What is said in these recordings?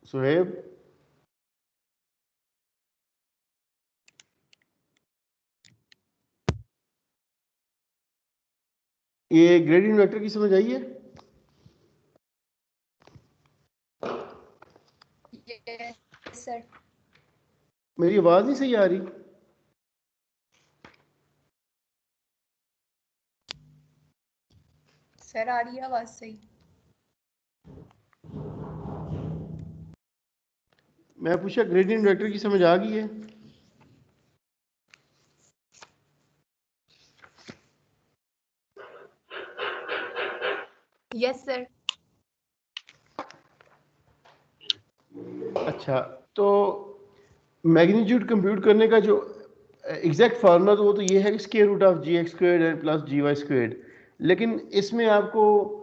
सुहेब, ये gradient vector की समझ आई है? Yes sir. मेरी आवाज नहीं सही आ रही? सर आ रही है आवाज सही। मैं पूछा ग्रेडियंट वेक्टर की समझ आ गई है? Yes sir. अच्छा, तो मैग्नीट्यूड कंप्यूट करने का जो एग्जैक्ट फार्मूला तो वो तो ये है कि square root of ji X squared and plus G Y squared, लेकिन इसमें आपको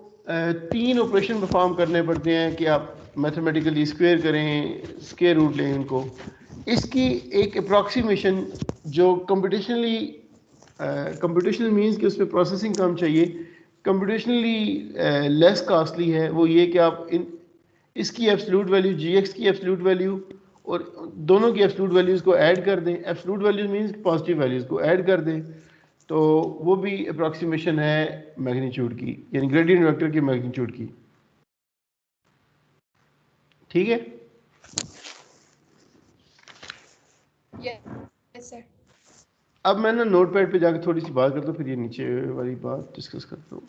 तीन ऑपरेशन परफॉर्म करने पड़ते हैं कि आप मैथमेटिकली स्क्वायर करें, स्क्वायर रूट लें इनको। इसकी एक अप्रॉक्सीमेशन जो कंप्यूटेशनल मीन्स कि उसमें प्रोसेसिंग कम चाहिए, कंप्यूटेशनली लेस कॉस्टली है, वो ये कि आप इसकी एब्सोल्यूट वैल्यू जी एक्स की एब्सोल्यूट वैल्यू और दोनों की एब्सोल्यूट वैल्यूज़ को ऐड कर दें। Absolute values means positive values को ऐड कर दें, तो वो भी अप्रॉक्सीमेशन है मैग्नीट्यूड की, यानी ग्रेडियंट वेक्टर की मैग्नीट्यूड की। ठीक है? Yes sir. अब मैं ना नोट पैड पर जाकर थोड़ी सी बात करता हूँ, फिर ये नीचे वाली बात डिस्कस करता हूँ।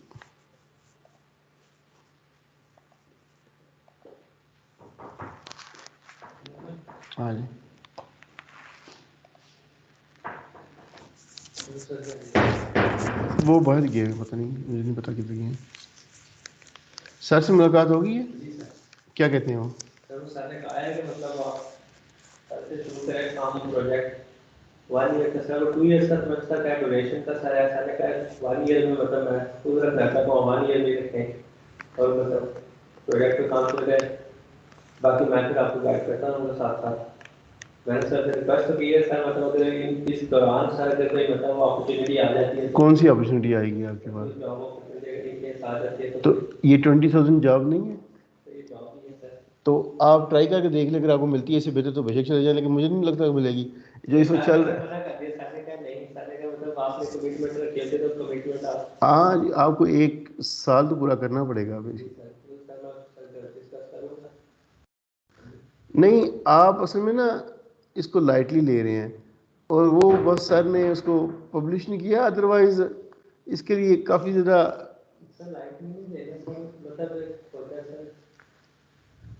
हाँ जी, वो बाहर गए, पता नहीं, मुझे नहीं पता किधर गए हैं। सर से मुलाकात होगी है? क्या कहते हैं वो? सर ने कहा है कि मतलब आप सर से शुरू करें काम प्रोजेक्ट 1 ईयर का सर, 2 ईयर का सेमेस्टर का ड्यूरेशन का सर है। सर ने कहा 1 ईयर में मतलब मैं पूरा रहता तो 1 ईयर में रखें और मतलब प्रोजेक्ट पे काम कर गए, बाकी मैं फिर आपको गाइड करता हूँ साथ साथ। मैंने सर से रिक्वेस्ट तो की है सर, मतलब अगर इस दौरान सर अगर कोई मतलब अपॉर्चुनिटी आ जाती है, कौन सी अपॉर्चुनिटी आएगी आपके पास? जॉब अपॉर्चुनिटी के साथ जाती है तो ये 20,000 जॉब नहीं है? ये जॉब नहीं है सर। तो आप ट्राई करके देख लें, अगर आपको मिलती है इससे बेहतर तो बेशक चले जाए, लेकिन मुझे नहीं लगता कि मिलेगी जो इस वक्त चल रहा है। हाँ, आपको 1 साल तो पूरा करना पड़ेगा अभी। नहीं, आप असल में ना इसको लाइटली ले रहे हैं, और वो बस सर ने उसको पब्लिश नहीं किया, अदरवाइज इसके लिए काफ़ी ज़्यादा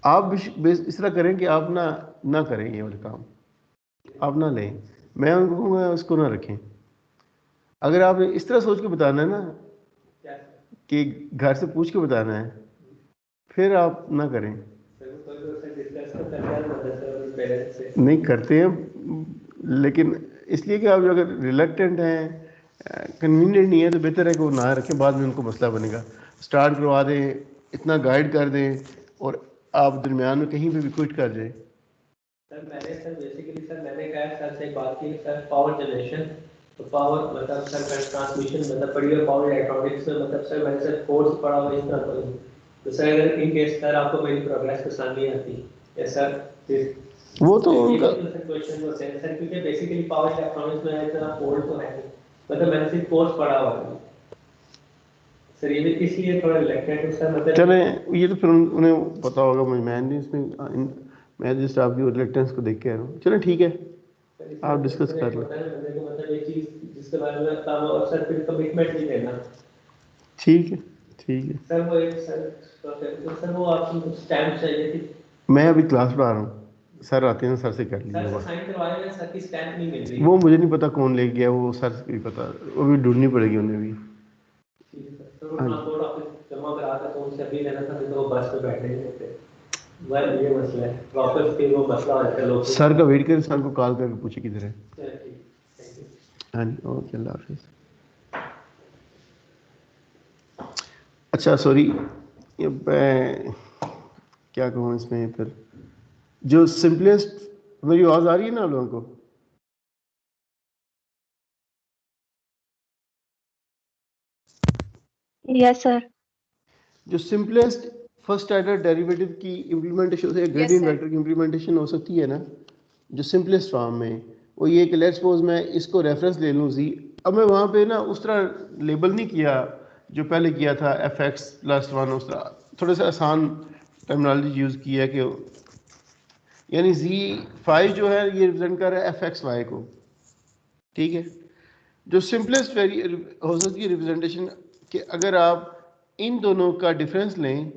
आप इस तरह करें कि आप ना करें ये वाला काम, आप ना लें। मैं उनको कहूँगा उसको ना रखें। अगर आपने इस तरह सोच के बताना है ना कि घर से पूछ के बताना है, फिर आप ना करें। नहीं करते हैं, लेकिन इसलिए कि आप अगर रिलेक्टेंट हैं, कन्वीनियंट नहीं है, तो बेहतर है कि वो ना रखें, बाद में उनको मसला बनेगा। स्टार्ट करवा दें, इतना गाइड कर दें और आप दरमियान में कहीं पे भी क्विट कर जाए। सर बेसिकली मैंने कहा सर से बात की सर पावर जनरेशन, तो पावर मतलब सर का ट्रांसमिशन मतलब पढ़ी है पावर इलेक्ट्रॉनिक्स में, मतलब सर मैंने सर कोर्स पढ़ा हुआ इस तरह का। तो सर अगर इन केस सर आपको मेरी प्रोग्रेस पसंद नहीं आती या सर फिर वो तो उनका क्वेश्चन होते हैं सर, क्योंकि बेसिकली पावर इलेक्ट्रॉनिक्स में इतना कोर्स तो है नहीं, मतलब मैंने सिर्फ कोर्स पढ़ा हुआ है सर, ये भी इसलिए थोड़ा रिलेक्टेड है सर। मतलब चले, ये तो फिर उन्हें पता होगा, मैं नहीं इसमें, मैं जस्ट आपकी रिलेक्टेंस को देख के आ रहा हूँ। चलो ठीक है, आप डिस्कस कर लें। मतलब ये चीज जिसके बारे में काम और सर फिर कमिटमेंट नहीं देना। ठीक है, ठीक है सर वो एक सर वो आपको स्टैम्प चाहिए थी। मैं अभी क्लास पढ़ा रहा हूँ, सर आते हैं, सर से कर लीजिए सर बात। साइन करवाए हुए सर की स्टैम्प नहीं मिल रही। वो मुझे नहीं पता कौन ले गया, वो सर से भी पता, वो भी ढूंढनी पड़ेगी उन्हें भी। ठीक है सर, तो ट्रांसपोर्ट ऑफिस जमा करा कर तो उनसे अभी लेना था, तो वो बस पे बैठे नहीं होते, वह ये मसला है वापस के वो मसला हो जाता है लोग। सर का वेट करें, सर को कॉल करके पूछे किधर है। चलिए ठीक, थैंक यू। हाँ जी, ओके, अल्लाह हाफिज़। अच्छा सॉरी, ये मैं क्या कहूँ इसमें, फिर जो सिंपलेस्ट, मेरी आवाज़ आ रही है ना आप लोगों को? Yes sir. जो सिंपलेस्ट फर्स्ट ऑर्डर डेरिवेटिव की इम्प्लीमेंटेशन से ग्रेडियंट sir. वेक्टर की इम्प्लीमेंटेशन हो सकती है ना, जो सिंपलेस्ट फॉर्म में, वो ये कि लेट्स सपोज मैं इसको रेफरेंस ले लूँ जी। अब मैं वहाँ पे ना उस तरह लेबल नहीं किया जो पहले किया था एफ एक्स प्लस वन, उस तरह थोड़ा सा आसान टर्मिनोलॉजी यूज़ की है कि यानी जी फाइव जो है ये रिप्रेजेंट कर रहा है एफ एक्स वाई को, ठीक है। जो सिंपलेस्ट वेरी हो सकती है रिप्रेजेंटेशन कि अगर आप इन दोनों का डिफरेंस लें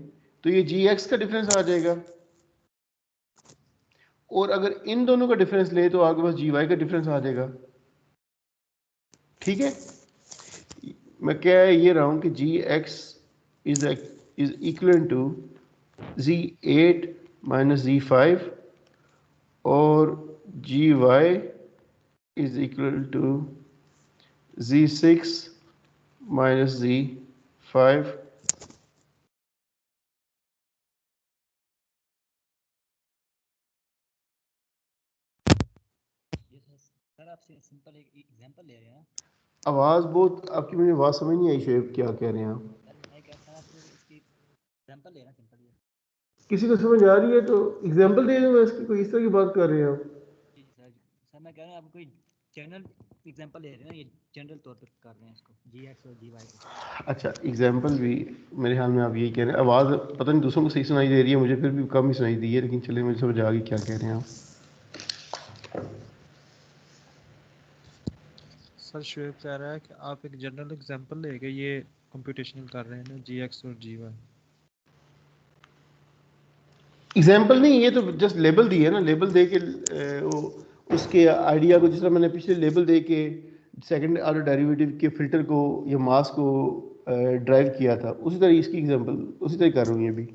तो ये जी एक्स का डिफरेंस आ जाएगा, और अगर इन दोनों का डिफरेंस लें तो आपके पास जी वाई का डिफरेंस आ जाएगा, ठीक है। मैं कह ये रहा हूं कि g x is equal to g eight minus g five, और g y is equal to g six minus g five. Sir आपसे सिंपल एक एग्जांपल ले रहे हैं। आवाज़ बहुत आपकी, मुझे आवाज़ समझ नहीं आई शेब, क्या कह रहे हैं आप? सर मैं कह रहा आपसे इसकी एग्जांपल ले रहा सिंपल ये। किसी को समझ आ रही है तो एग्जाम्पल दे दूंगा इसकी, कोई इस तरह की बात कर रहे हैं आप? जी सर। सर मैं कह रहा हूँ आप कोई जनरल एग्जांपल ले रहे हैं ना, ये जनरल तौर पे कर रहे हैं इसको जी एक्स और जी वाई को। अच्छा, एग्जाम्पल भी मेरे ख्याल में आप यही कह रहे हैं। आवाज़ पता नहीं दूसरों को सही सुनाई दे रही है, मुझे फिर भी कम ही सुनाई दी है, लेकिन चलिए मुझे समझ आ गई क्या कह रहे हैं आप। सर शुएब कह रहा है कि आप एक जनरल एग्जांपल लेके ये कंप्यूटेशनल कर रहे हैं ना, जी एक्स और जी वाई। एग्जाम्पल नहीं, ये तो जस्ट लेबल दी है ना, लेबल दे के वो उसके आइडिया को, जिस तरह मैंने पिछले लेबल दे के सेकंड ऑर्डर डेरिवेटिव के फिल्टर को या मास को ड्राइव किया था, उसी तरह इसकी एग्जाम्पल उसी तरह कर रहा हूँ ये भी।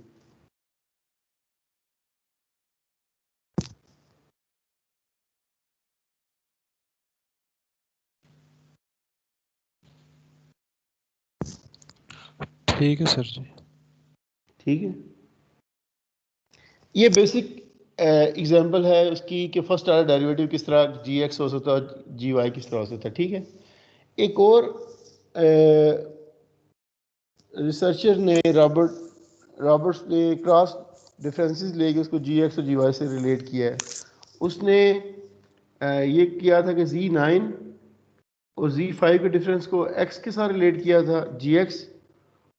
ठीक है सर जी। ठीक है, ये बेसिक एग्जांपल है उसकी कि फर्स्ट ऑर्डर डेरिवेटिव किस तरह जी एक्स हो सकता है, जी वाई किस तरह हो सकता है, ठीक है। एक और रिसर्चर ने रॉबर्ट्स ने क्रॉस डिफरेंसेस लेके उसको जी एक्स और जी वाई से रिलेट किया है। उसने ये किया था कि जी नाइन और जी फाइव के डिफरेंस को एक्स के साथ रिलेट किया था जी एक्स,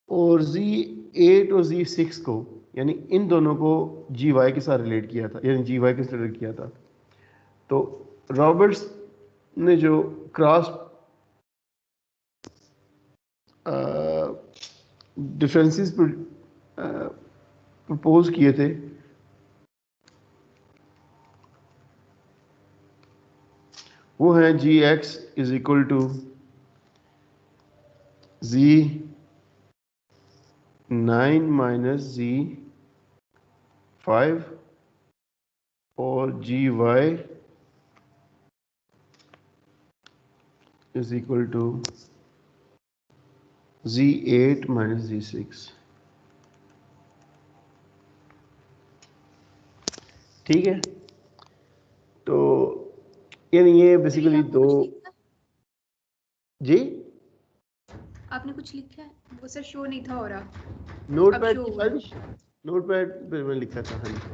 और जी एट और जी सिक्स को यानी इन दोनों को जी वाई के साथ रिलेट किया था, यानी जी वाई के साथ रिलेट किया था। तो रॉबर्ट्स ने जो क्रॉस डिफरेंसेस प्रपोज किए थे, वो है g x is equal to g nine minus g five, और g y is equal to g eight minus g six, ठीक है। तो यानी ये बेसिकली आपने दो। कुछ लिखा? जी आपने कुछ लिखा है? वो सर शो नहीं था हो रहा। नोट अब पैड शो की हुआ है। फाइल, नोट पैड पे मैंने लिखा था, हाँ जी।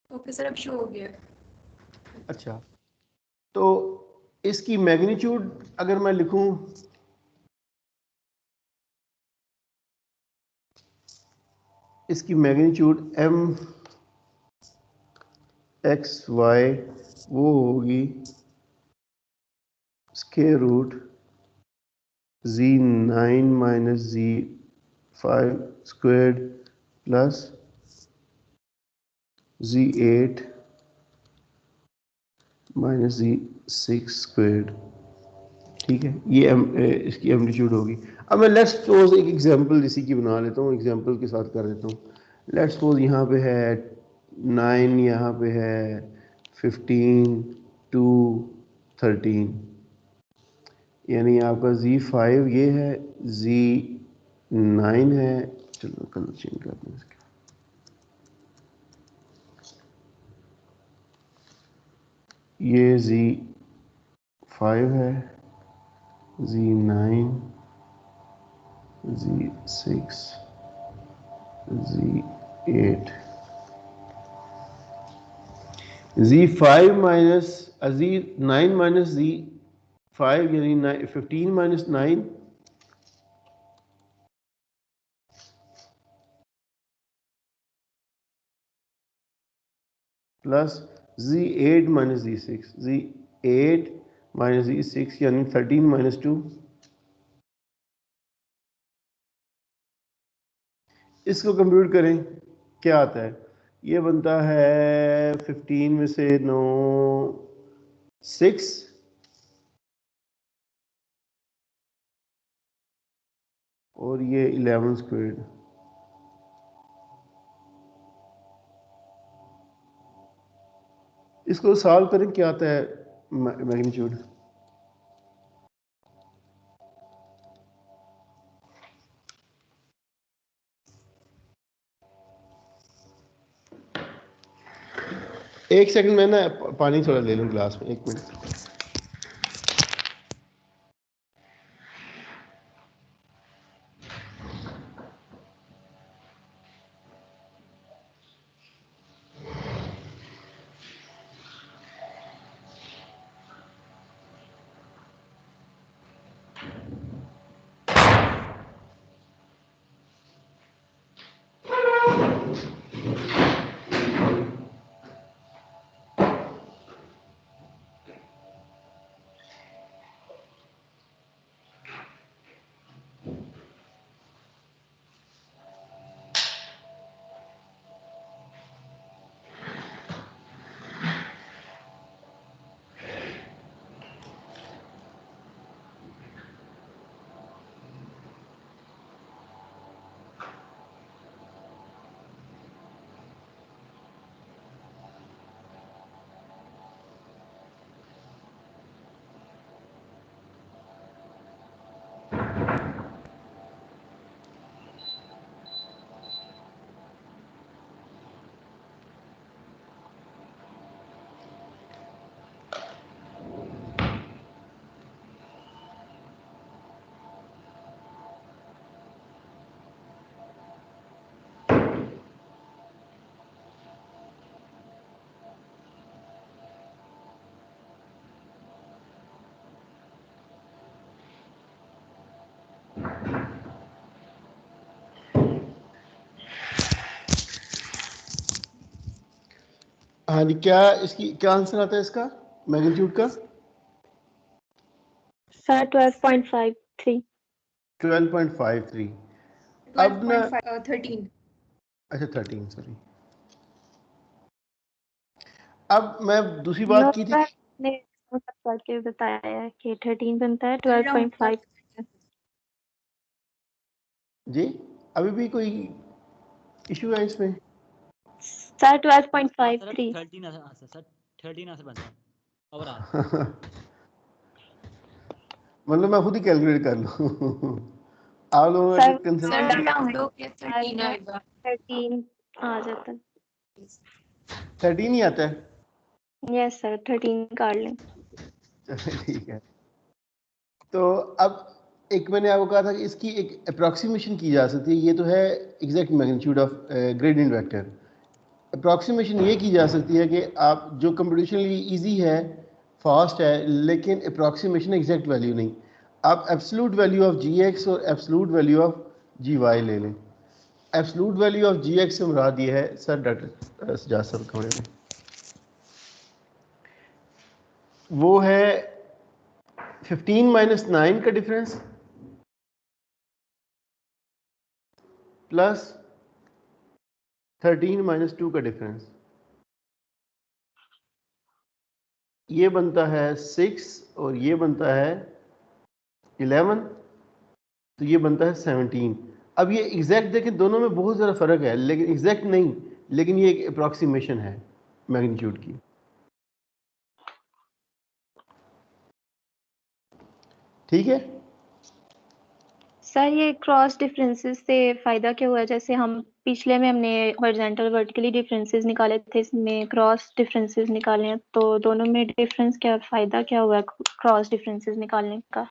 ओके सर, अब शो हो गया। अच्छा, तो इसकी मैग्नीट्यूड अगर मैं लिखूं, इसकी मैग्नीट्यूड एम एक्स वाई वो होगी स्क्वायर रूट जी nine minus g five squared plus जी eight minus g six squared, ठीक है। ये इसकी एम्पलीट्यूड होगी। अब मैं लेट्स सपोज एक एग्जांपल इसी की बना लेता हूँ, एग्जांपल के साथ कर देता हूँ। लेट्स सपोज यहाँ पे है 9, यहाँ पे है 15, 2, 13, यानी आपका Z5 ये है, Z9 है। चलो कलर चेंज करते हैं इसके। ये Z5 है, Z9, Z6, Z8, Z5 minus Z9 minus Z5 यानी 15 minus 9 plus Z8 minus Z6, Z8 minus Z6 यानी 13 माइनस 2। इसको कंप्यूट करें, क्या आता है? ये बनता है 15 में से 9 6 और ये 11 स्क्वायर्ड। इसको सॉल्व करें, क्या आता है मैग्नीट्यूड? एक सेकंड में ना पानी थोड़ा ले लूं ग्लास में, 1 मिनट। हाँ जी, क्या इसकी क्या आंसर आता है इसका मैग्नीट्यूड का? सर 12.53। 12.53। अब ना 13। अच्छा 13, सॉरी। अब मैं दूसरी बात की थी सर ने करके बताया है कि 13 बनता है 12.5। जी, अभी भी कोई इशू है इसमें? सर 12.53। 13 आंसर सर, 13 आंसर बनता है ओवरऑल। मतलब मैं खुद ही कैलकुलेट कर लूं। आप लोगों सर का कंसेप्ट 13 आ जाता है। 13 ही आता है। यस सर 13 काट लें। चलिए ठीक है। तो अब एक मैंने आपको कहा था कि इसकी एक अप्रॉक्सीमेशन की जा सकती है। ये तो है exact magnitude of gradient vector. Approximation ये की जा सकती है कि आप जो कंप्यूटेशनली इजी है, फास्ट है, लेकिन अप्रॉक्सीमेशन एग्जैक्ट वैल्यू नहीं। आप absolute value of ji x और absolute value of g y ले लें। Absolute value of ji x से मुराद ये है सर डॉक्टर सजाद साहब कमरे में, वो है 15 माइनस 9 का डिफरेंस प्लस 13 माइनस 2 का डिफरेंस। ये बनता है 6 और ये बनता है 11, तो ये बनता है 17। अब ये एग्जैक्ट देखें, दोनों में बहुत ज़्यादा फर्क है, लेकिन एग्जैक्ट नहीं, लेकिन ये एक अप्रॉक्सीमेशन है मैग्नीट्यूड की। ठीक है सर ये क्रॉस डिफरेंसेस से फायदा क्या हुआ? जैसे हम पिछले में हमने हॉरिजॉन्टल वर्टिकली डिफरेंसेस निकाले थे, इसमें क्रॉस डिफरेंसेस निकाले हैं, तो दोनों में डिफरेंस क्या, फायदा क्या हुआ क्रॉस डिफरेंसेस निकालने का?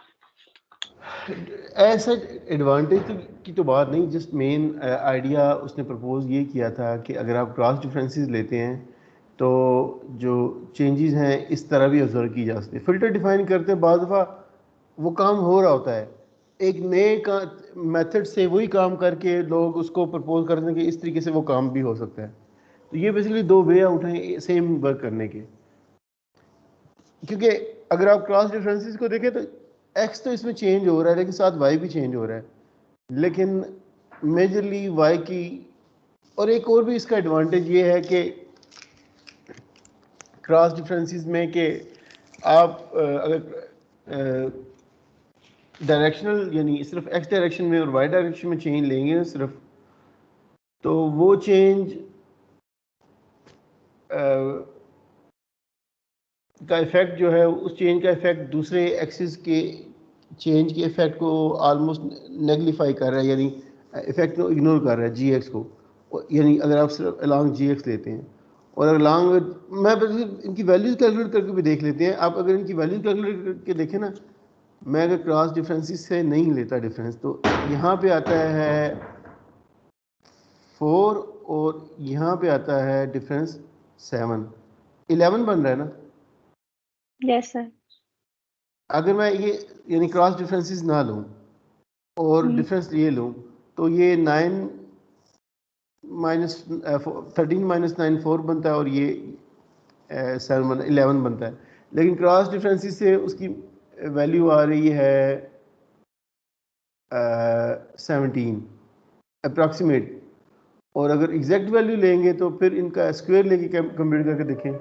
ऐसा एडवांटेज की तो बात नहीं, जस्ट मेन आइडिया उसने प्रपोज ये किया था कि अगर आप क्रॉस डिफरेंसेस लेते हैं तो जो चेंजेस हैं इस तरह भी ऑब्जर्व की जा सकती है। फ़िल्टर डिफाइन करते हैं बाद दफ़ा वो काम हो रहा होता है, एक नए का मेथड से वही काम करके लोग उसको प्रपोज करते हैं कि इस तरीके से वो काम भी हो सकता है। तो ये बेसिकली दो वे आउट हैं सेम वर्क करने के, क्योंकि अगर आप क्रॉस डिफरेंसेस को देखें तो एक्स तो इसमें चेंज हो रहा है लेकिन साथ वाई भी चेंज हो रहा है, लेकिन मेजरली वाई की। और एक और भी इसका एडवांटेज ये है कि क्रॉस डिफरेंसेस में कि आप अगर डायरेक्शनल यानी सिर्फ एक्स डायरेक्शन में और वाई डायरेक्शन में चेंज लेंगे ना सिर्फ, तो वो चेंज का इफेक्ट जो है, उस चेंज का इफेक्ट दूसरे एक्सिस के चेंज के इफेक्ट को ऑलमोस्ट नेगलिफाई कर रहा है, यानी इफेक्ट को इग्नोर कर रहा है जी एक्स को। यानी अगर आप सिर्फ अलॉन्ग जी एक्स लेते हैं और अलॉन्ग, मैं बस इनकी वैल्यूज कैलकुलेट करके भी देख लेते हैं। आप अगर इनकी वैल्यूज कैलकुलेट करके देखें ना, मैं अगर क्रॉस डिफरेंसेस से नहीं लेता डिफरेंस, तो यहाँ पे आता है 4 और यहाँ पे आता है डिफरेंस 7, 11 बन रहा है ना। Yes sir. अगर मैं ये यानी क्रॉस डिफरेंसेस ना लूँ और डिफरेंस ये लूँ तो ये 9 माइनस 13 माइनस 9 4 बनता है और ये 7 11 बनता है। लेकिन क्रॉस डिफरेंसेस से उसकी वैल्यू आ रही है 17 अप्रॉक्सीमेट, और अगर एग्जैक्ट वैल्यू लेंगे तो फिर इनका स्क्वायर लेके कंप्यूट करके देखें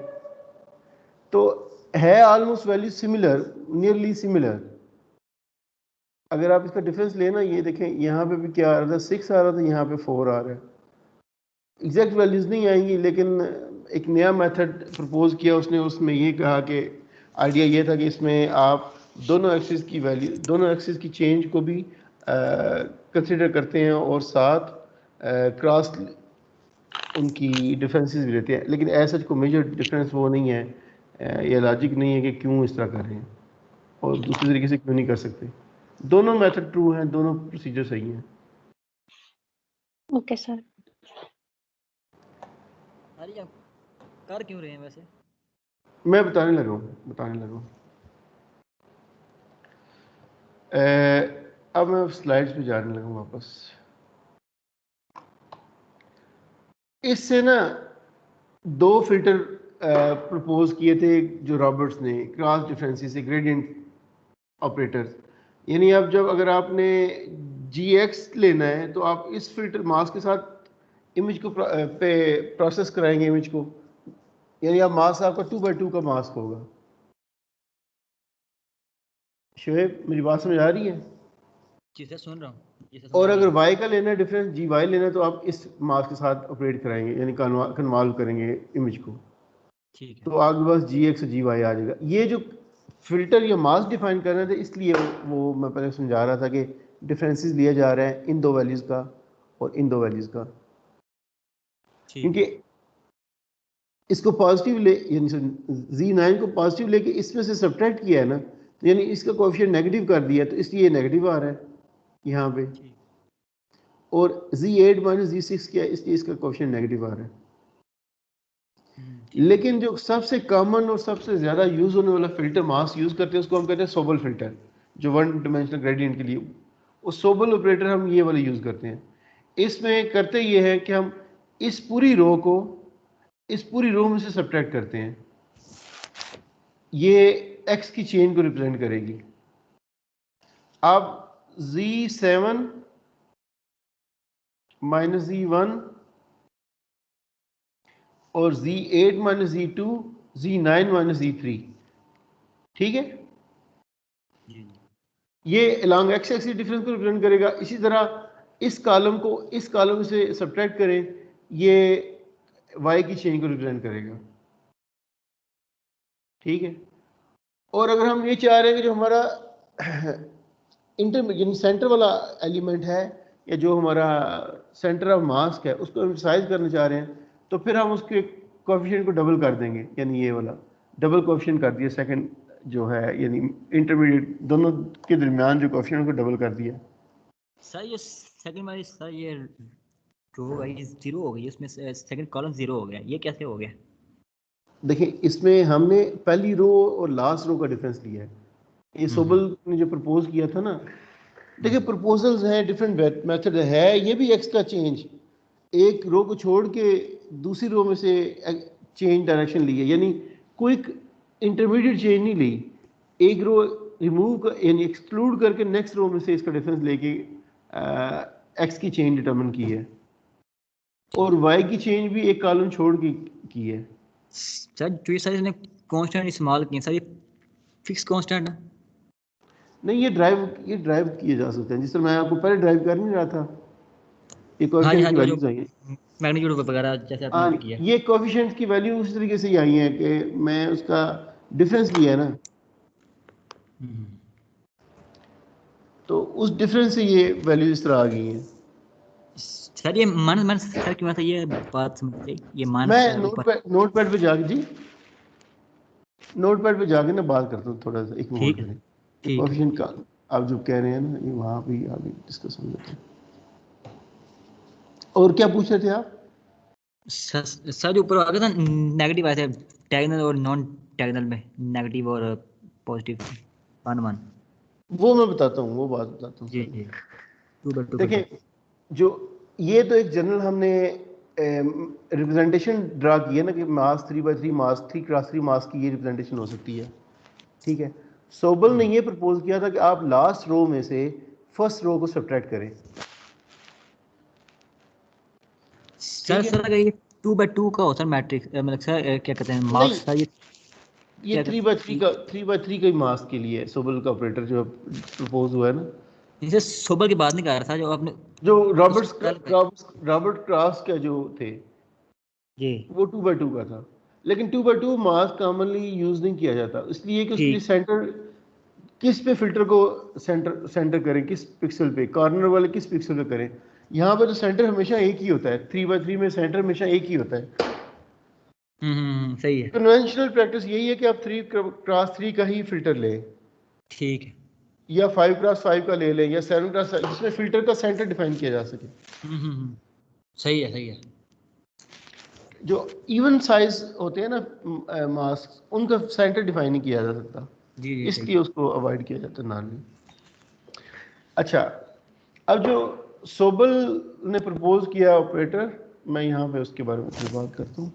तो है almost value similar, nearly similar. अगर आप इसका डिफरेंस लेना, ये देखें यहाँ पे भी क्या आ रहा था, 6 आ रहा था, यहाँ पे 4 आ रहा है। एग्जैक्ट वैल्यूज नहीं आएंगी, लेकिन एक नया मेथड प्रपोज किया उसने, उसमें ये कहा कि आइडिया ये था कि इसमें आप दोनों एक्सिस की वैल्यू, दोनों एक्सिस की चेंज को भी कंसिडर करते हैं और साथ क्रॉस उनकी डिफरेंसेस भी लेते हैं। लेकिन ऐसा कोई मेजर डिफरेंस वो नहीं है, ये लॉजिक नहीं है कि क्यों इस तरह कर रहे हैं और दूसरे तरीके से क्यों नहीं कर सकते। दोनों मेथड ट्रू हैं, दोनों प्रोसीजर सही हैं। Okay sir. अरे आप कर क्यों रहे हैं वैसे? मैं बताने लगा हूँ। अब मैं स्लाइड्स पे जाने लगा वापस। इससे ना दो फिल्टर प्रपोज किए थे जो रॉबर्ट्स ने, क्रॉस डिफरेंसेस से ग्रेडियंट ऑपरेटर्स। यानी अब जब अगर आपने GX लेना है तो आप इस फिल्टर मास के साथ इमेज को पे प्रोसेस कराएंगे इमेज को, यानी आप मास आपका 2x2 का मास्क होगा। शोएब मेरी बात समझ आ रही है? जी सर सुन रहा हूँ। और अगर Y का लेना है डिफरेंस, GY लेना है, तो आप इस मास्क के साथ ऑपरेट कराएंगे, यानी कन्वॉल्व करेंगे इमेज को। ठीक है। तो आपके पास GX और GY आ जाएगा। ये जो फिल्टर या मास्क डिफाइन कर रहे थे, इसलिए वो मैं पहले समझा रहा था कि डिफरेंसेस लिया जा रहा है इन दो वैल्यूज़ का और इन दो वैल्यूज़ का, क्योंकि इसको पॉजिटिव ले, यानी Z9 को पॉजिटिव लेके इसमें से सब्ट्रैक्ट किया है ना, तो यानी इसका कोएफिशिएंट नेगेटिव कर दिया, तो इसलिए नेगेटिव आ रहा है यहाँ पे। और Z8 माइनस Z6 क्या है, इसलिए इसका कोएफिशिएंट नेगेटिव आ रहा है। लेकिन जो सबसे कॉमन और सबसे ज़्यादा यूज़ होने वाला फिल्टर मास्क यूज़ करते हैं उसको हम कहते हैं सोबल फिल्टर, जो वन डिमेंशनल ग्रेडियंट के लिए। वो सोबल ऑपरेटर हम ये वाले यूज़ करते हैं। इसमें करते ये है कि हम इस पूरी रो को इस पूरी रो में से सब्ट्रैक्ट करते हैं। ये एक्स की चेन को रिप्रेजेंट करेगी। अब Z7 माइनस Z1 और Z8 minus Z2, Z9 minus Z3, ठीक है। ये अलॉन्ग एक्स एक्सिस डिफरेंस को रिप्रेजेंट करेगा। इसी तरह इस कॉलम को इस कॉलम से सब्ट्रैक्ट करें, ये वाई की चेन को रिप्रेजेंट करेगा, ठीक है। और अगर हम ये चाह रहे हैं कि जो हमारा यानी सेंटर वाला एलिमेंट है या जो हमारा सेंटर ऑफ मास है उसको एम्फसाइज करना चाह रहे हैं, तो फिर हम उसके कोएफिशिएंट को डबल कर देंगे, यानी ये वाला डबल कोएफिशिएंट कर दिया सेकंड जो है यानी इंटरमीडिएट दोनों के दरमियान जो कोएफिशिएंट को डबल कर दिया। सर ये सेकंड वाली सर ये रो है ये 0 हो गई, उसमें सेकंड कॉलम 0 हो गया, ये कैसे हो गया? देखिए इसमें हमने पहली रो और लास्ट रो का डिफरेंस लिया है। ये सोबल ने जो प्रपोज किया था ना, देखिए प्रपोजल्स हैं, डिफरेंट मेथड है, ये भी एक्स का चेंज एक रो को छोड़ के दूसरी रो में से चेंज डायरेक्शन ली है, यानी क्विक इंटरमीडिएट चेंज नहीं ली, एक रो रिमूव यानी एक्सक्लूड करके नेक्स्ट रो में से इसका डिफरेंस लेके एक्स की चेंज डिटरमिन की है, और वाई की चेंज भी एक कॉलम छोड़ के की है। सर जो ये सारे कांस्टेंट इस्तेमाल किए सर, ये फिक्स कांस्टेंट है? नहीं, ये ड्राइव किए जा सकते हैं, जिस तरह मैं आपको पहले ड्राइव कर नहीं रहा था, ये हाँ जी, कोएफिशिएंट हाँ की जी, वैल्यूज आई हैं। मैग्नीट्यूड वगैरह जैसे आपने हाँ, किया। ये कोएफिशिएंट की वैल्यू उस तरीके से ही आई है कि मैं उसका डिफरेंस लिया है ना, तो उस डिफरेंस से ये वैल्यू इस तरह आ गई हैं। सर ये मन सर क्यों था, ये बात समझ ये मान मैं नोटपैड पे जाके जी नोटपैड पे जाके ना बात करता हूँ थोड़ा सा, एक मिनट ठीक है, करें। ठीक है। कोएफिशिएंट का आप जो कह रहे हैं ना, ये वहाँ भी आगे डिस्कस हो जाता है। और क्या पूछ रहे थे आप? सर जो ऊपर आ गया था नेगेटिव आया था डायगोनल और नॉन डायगोनल में, नेगेटिव और पॉजिटिव 1 1। वो मैं बताता हूँ, वो बात बताता हूँ। जी जी, 2/2। देखिए जो ये तो एक जनरल हमने रिप्रेजेंटेशन ड्रा की है ना कि मास 3/3 मास 3x3 मास की ये रिप्रेजेंटेशन हो सकती है, ठीक है। सोबल ने ये प्रपोज किया था कि आप लास्ट रो में से फर्स्ट रो को सब्ट्रैक्ट करें। सर अगर ये 2/2 का होता है मैट्रिक्स, मतलब सर क्या कहते हैं मार्क्स सर, ये 3/3 का ही मास के लिए सोबल का ऑपरेटर जो प्रपोज हुआ है ना, इसे सोबल की बात नहीं कर रहा था, जो आपने जो रॉबर्ट क्रॉस का जो थे जी, वो 2/2 का था, लेकिन 2/2 मास कॉमनली यूज नहीं किया जाता, इसलिए कि उसके लिए सेंटर किस पे फिल्टर को सेंटर करें, किस पिक्सल पे, कॉर्नर वाले किस पिक्सल पे करें। यहाँ पे तो सेंटर हमेशा एक ही होता है, 3/3 में सेंटर हमेशा एक ही होता है। सही है, कन्वेंशनल प्रैक्टिस यही है कि आप 3x3 का ही फिल्टर लें, ठीक है। या 5x5 का ले लें, या 7x7, जिसमें फिल्टर का सेंटर डिफाइन किया जा सके। सही है, सही है। जो इवन साइज होते हैं ना मास्क, उनका सेंटर डिफाइन नहीं किया जा सकता, जी जी, इसलिए उसको अवॉइड किया जाता है नॉन। अच्छा, अब जो सोबल ने प्रपोज किया ऑपरेटर, मैं यहाँ पे उसके बारे में कुछ बात करता हूँ।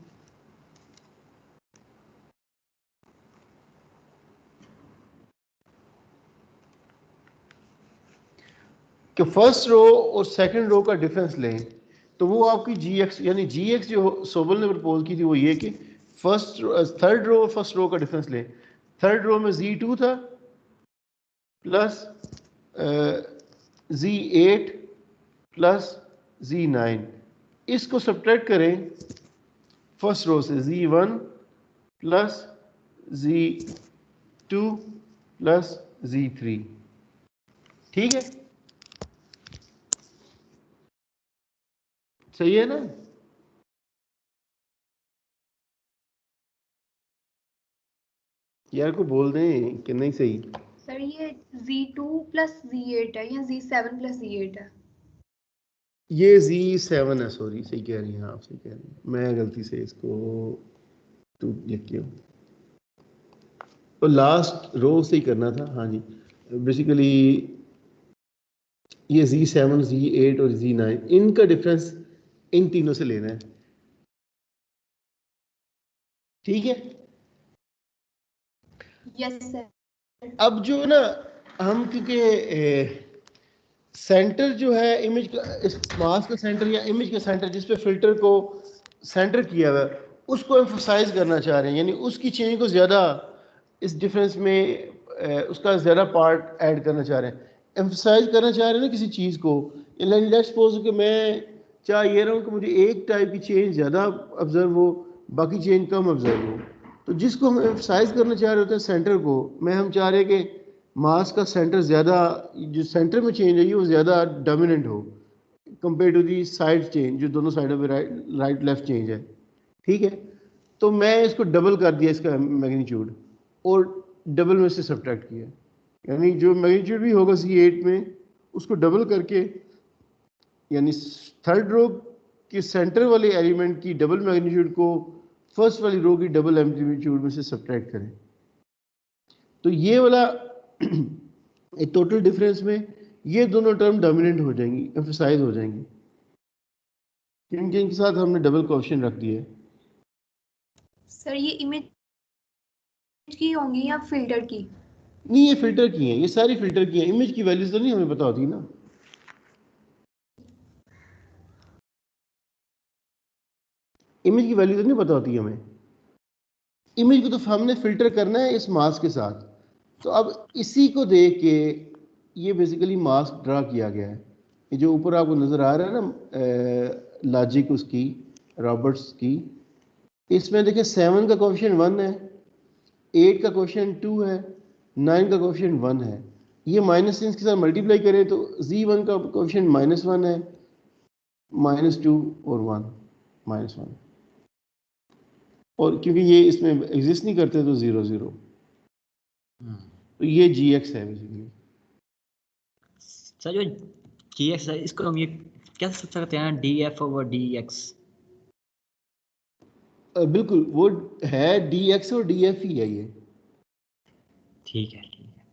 कि फर्स्ट रो और सेकंड रो का डिफरेंस लें तो वो आपकी GX, यानी GX जो सोबल ने प्रपोज की थी वो ये कि थर्ड रो और फर्स्ट रो का डिफरेंस लें। थर्ड रो में Z2 था प्लस Z8 प्लस Z9, इसको सब्ट्रैक्ट करें फर्स्ट रो से, Z1 plus Z2 plus Z3, ठीक है, सही है ना? यार को बोल दें कि नहीं सही। सर ये Z2 प्लस Z8 है या Z7 प्लस Z8 है? ये Z7 है, सॉरी, सही कह रही हैं आप, सही कह रही हैं, मैं गलती से इसको लिख किया, तो लास्ट रो से ही करना था। हाँ जी, बेसिकली ये Z7, Z8 और Z9, इनका डिफरेंस इन तीनों से लेना है, ठीक है। Yes sir. अब जो ना हम, क्योंकि सेंटर जो है इमेज का, इस मास का सेंटर या इमेज का सेंटर जिस पे फिल्टर को सेंटर किया हुआ है, उसको एम्फसाइज करना चाह रहे हैं, यानी उसकी चेंज को ज़्यादा इस डिफरेंस में उसका ज़्यादा पार्ट ऐड करना चाह रहे हैं, एम्फसाइज करना चाह रहे हैं ना किसी चीज़ को। लेट्स सपोज कि मैं चाह ये रहा हूँ कि मुझे एक टाइप की चेंज ज़्यादा ऑब्जर्व हो, बाकी चेंज कम ऑब्जर्व हो, तो जिसको हम एम्फसाइज करना चाह रहे होते हैं सेंटर को, मैं हम चाह रहे हैं कि मास का सेंटर ज़्यादा, जो सेंटर में चेंज है वो ज़्यादा डोमिनेंट हो compare to the side change, जो दोनों साइडों पे राइट लेफ्ट चेंज है, ठीक है। तो मैं इसको डबल कर दिया इसका मैग्नीट्यूड, और डबल में से सब्ट्रैक्ट किया, यानी जो मैग्नीट्यूड भी होगा C8 में उसको डबल करके, यानी थर्ड रो के सेंटर वाले एलिमेंट की डबल मैग्नीट्यूड को फर्स्ट वाली रो की डबल एम्पलीट्यूड में से सब्ट्रैक्ट करें। तो ये वाला टोटल डिफरेंस में ये दोनों टर्म डोमिनेंट हो जाएंगी, एम्फसाइज हो जाएंगी, जिनके साथ हमने डबल क्वेश्चन रख दिया है। सर ये इमेज की होंगी या फिल्टर की? नहीं, ये फिल्टर की हैं, ये सारी फिल्टर की हैं। इमेज की वैल्यूज तो नहीं हमें पता होती ना, इमेज की वैल्यू तो नहीं पता होती हमें। इमेज को तो हमने फिल्टर करना है इस मास्क के साथ। तो अब इसी को देख के ये बेसिकली मास्क ड्रा किया गया है। ये जो ऊपर आपको नजर आ रहा है ना लॉजिक उसकी, रॉबर्ट्स की, इसमें देखिए 7 का कोएफिशिएंट 1 है, 8 का कोएफिशिएंट 2 है, 9 का कोएफिशिएंट 1 है। ये माइनस साइन के साथ मल्टीप्लाई करें तो Z1 का कोएफिशिएंट -1 है, -2 और 1 -1, और क्योंकि ये इसमें एग्जिस्ट नहीं करते तो 0 0। तो ये GX है बेसिकली। सर जो GX है इसको हम ये कैसे सोच सकते हैं DF ओवर DX? बिल्कुल वो है DX और DF ही है ये। ठीक है, ठीक है।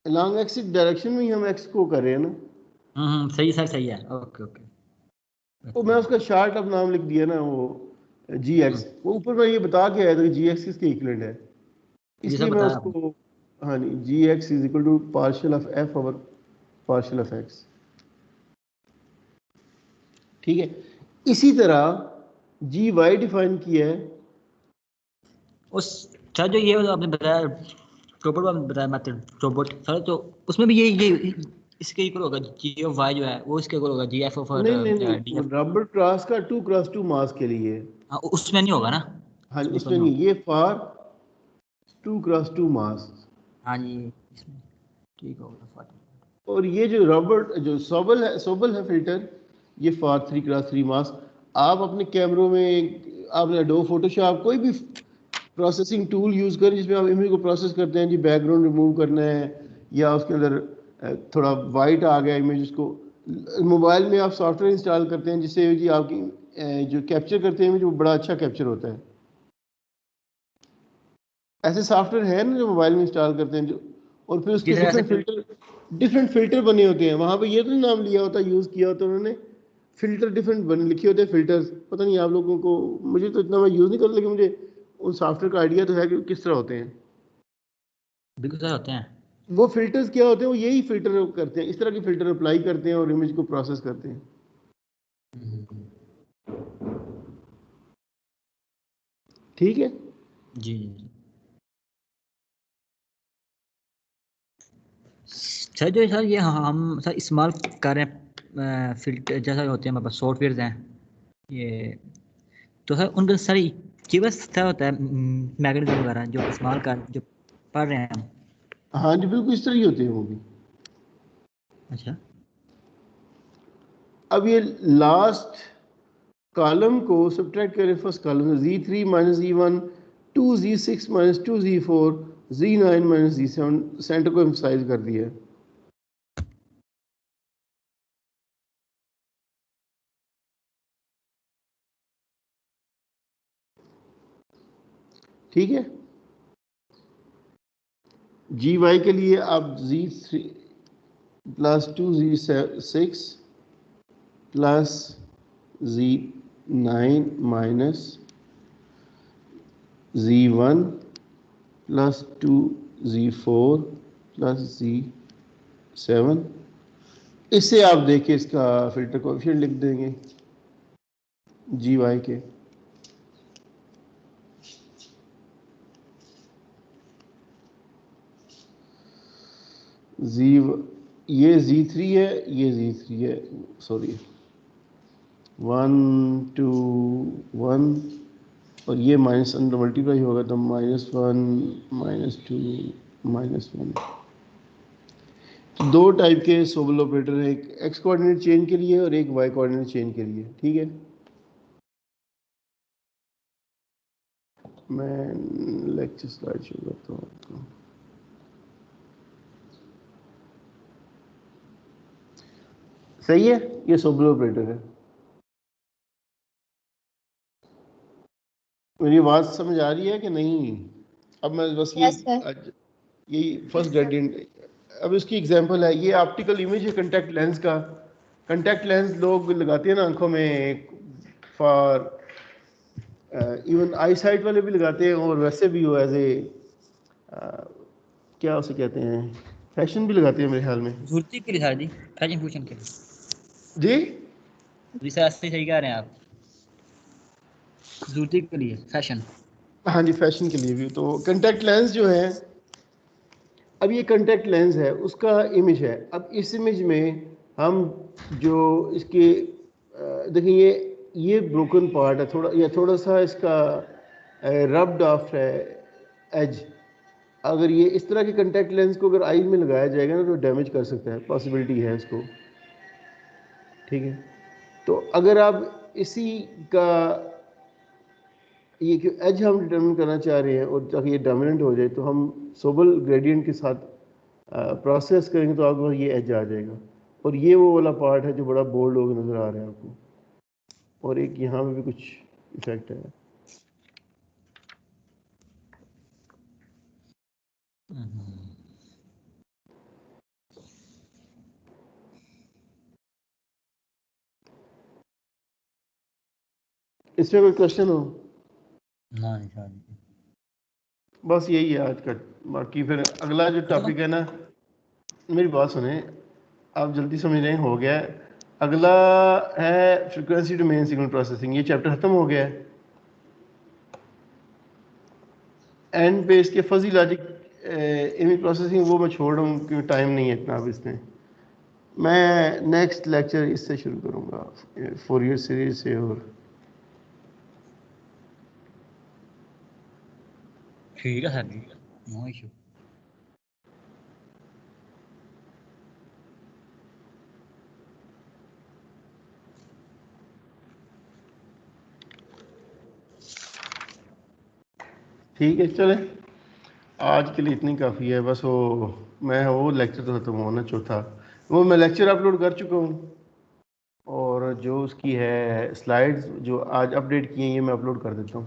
लॉन्ग एक्स डायरेक्शन में ही हम एक्स को कर रहे हैं ना। सही सर, सही है। Okay okay. तो मैं उसका शार्ट अब नाम लिख दिया ना, वो GX। वो ऊपर मैं ये बता के आया था कि GX किसके इक्विवेलेंट है, ये सब इसलिए मैं बताया उसको, हाँ नहीं, GX is equal to partial of F over partial of X। ठीक है, इसी तरह GY डिफाइन किया है उस सर जो ये आपने बताया रोबोट आपने बताया मेथड रोबोट सर, तो उसमें भी ये इसके इक्वल होगा। GY जो है वो इसके इक्वल होगा GF ओवर नहीं नहीं नहीं, DF। रबर क्रॉस का 2x2 मास के लिए। हाँ, उसमें नहीं होगा ना? हाँ उसमें इसमें नहीं नहीं, होगा। ये फॉर 2x2 मास। हाँ जी, इसमें ठीक होगा। और ये जो रॉबर्ट जो सोबल है फिल्टर, ये फॉर 3x3 मास्क। आप अपने कैमरों में, आपने एडोब फोटोशॉप कोई भी प्रोसेसिंग टूल यूज़ करें जिसमें आप इमेज को प्रोसेस करते हैं, जी बैकग्राउंड रिमूव करना है या उसके अंदर थोड़ा वाइट आ गया इमेज, उसको मोबाइल में आप सॉफ्टवेयर इंस्टॉल करते हैं जिससे जी आपकी जो कैप्चर करते हैं इमेज वो बड़ा अच्छा कैप्चर होता है। ऐसे सॉफ्टवेयर है ना जो मोबाइल में इंस्टॉल करते हैं जो, और फिर उसके डिफरेंट फिल्टर बने होते हैं। वहाँ पे ये तो नहीं नाम लिया होता, यूज़ किया होता उन्होंने, फिल्टर डिफरेंट बने लिखे होते हैं फिल्टर्स। पता नहीं आप लोगों को, मुझे तो इतना मैं यूज़ नहीं करता, लेकिन मुझे उन सॉफ्टवेयर का आइडिया तो है कि किस तरह होते हैं। बिल्कुल सर होते हैं। वो फिल्टर्स क्या होते हैं, वो यही फिल्टर करते हैं, इस तरह के फिल्टर अप्लाई करते हैं और इमेज को प्रोसेस करते हैं। ठीक है जी जी। सर जो सर ये हम सर इस्तेमाल कर रहे हैं फिल्टर जैसा होते हैं हमारे पास सॉफ्टवेयर हैं ये, तो सर उनका सर ये बस क्या होता है मैकेनिज्म वगैरह जो इस्तेमाल कर जो पढ़ रहे हैं हम? हाँ जी बिल्कुल इस तरह ही होते हैं वो भी। अच्छा, अब ये लास्ट कॉलम को सब्ट्रैक्ट करें फर्स्ट कॉलम से, Z3 - Z1 2Z6 - 2Z4 Z9 - Z7, centre को एम्फसाइज कर दिया है। ठीक है, GY के लिए आप Z3 + 2Z6 + Z9 - Z1 + 2Z4 + Z7, इससे आप देखिए इसका फिल्टर कोएफिशिएंट लिख देंगे GY के। ये Z3 है, ये Z3 है, सॉरी 1 2 1, और ये माइनस अंदर मल्टीप्लाई होगा तो -1 -2 -1। तो दो टाइप के सोबल ऑपरेटर हैं, एक एक्स कोऑर्डिनेट चेंज के लिए और एक वाई कोऑर्डिनेट चेंज के लिए। ठीक है, मैं लेक्चर स्लाइड शो करता हूँ आपको। सही है, ये सोबल ऑपरेटर है। मेरी आवाज समझ आ रही है कि नहीं? अब मैं बस यही फर्स्ट ग्रेडियंट। अब इसकी एग्जांपल है, ये ऑप्टिकल इमेज है कंटैक्ट लेंस का। कंटैक्ट लेंस लोग लगाते हैं ना आंखों में, फॉर इवन आई साइट वाले भी लगाते हैं, और वैसे भी वो एज ए क्या उसे कहते हैं, फैशन भी लगाते हैं मेरे ख्याल में। जरूरती के लिए सर जी, फैशन फूशन के लिए जी सर, सही कह रहे हैं आप, जरूरती के लिए फैशन। हाँ जी, फैशन के लिए भी। तो कंटैक्ट लेंस जो है, अब ये कंटैक्ट लेंस है, उसका इमेज है। अब इस इमेज में हम जो इसके देखिए, ये ब्रोकन पार्ट है थोड़ा, या थोड़ा सा इसका रब्ड ऑफ है एज। अगर ये इस तरह के कंटैक्ट लेंस को अगर आई में लगाया जाएगा ना, तो डैमेज कर सकता है, पॉसिबिलिटी है इसको। ठीक है, तो अगर आप इसी का ये एज हम डिटरमिन करना चाह रहे हैं, और ताकि ये डोमिनेंट हो जाए, तो हम सोबल ग्रेडियंट के साथ प्रोसेस करेंगे, तो आपको ये एज आ जाएगा। और ये वो वाला पार्ट है जो बड़ा बोल्ड होकर नज़र आ रहा है आपको, और एक यहाँ पे भी कुछ इफेक्ट है। इसमें कोई क्वेश्चन हो? ना नहीं सर जी। बस यही है आज का। बाकी फिर अगला जो टॉपिक है ना, मेरी बात सुने, आप जल्दी समझ रहे हैं, हो गया है। अगला है फ्रीक्वेंसी डोमेन सिग्नल प्रोसेसिंग। ये चैप्टर खत्म हो गया है। एंड पे इसके फजी लॉजिक इमेज प्रोसेसिंग वो मैं छोड़ रहा हूँ क्योंकि टाइम नहीं है इतना अब इसमें। मैं नेक्स्ट लेक्चर इससे शुरू करूँगा, फोरियर सीरीज से। और ठीक है सर जी, नो इशू। ठीक है, चले आज के लिए इतनी काफ़ी है। बस वो लेक्चर तो खत्म होना चौथा, वो मैं लेक्चर अपलोड कर चुका हूँ, और जो उसकी है स्लाइड्स जो आज अपडेट की हैं, ये मैं अपलोड कर देता हूँ।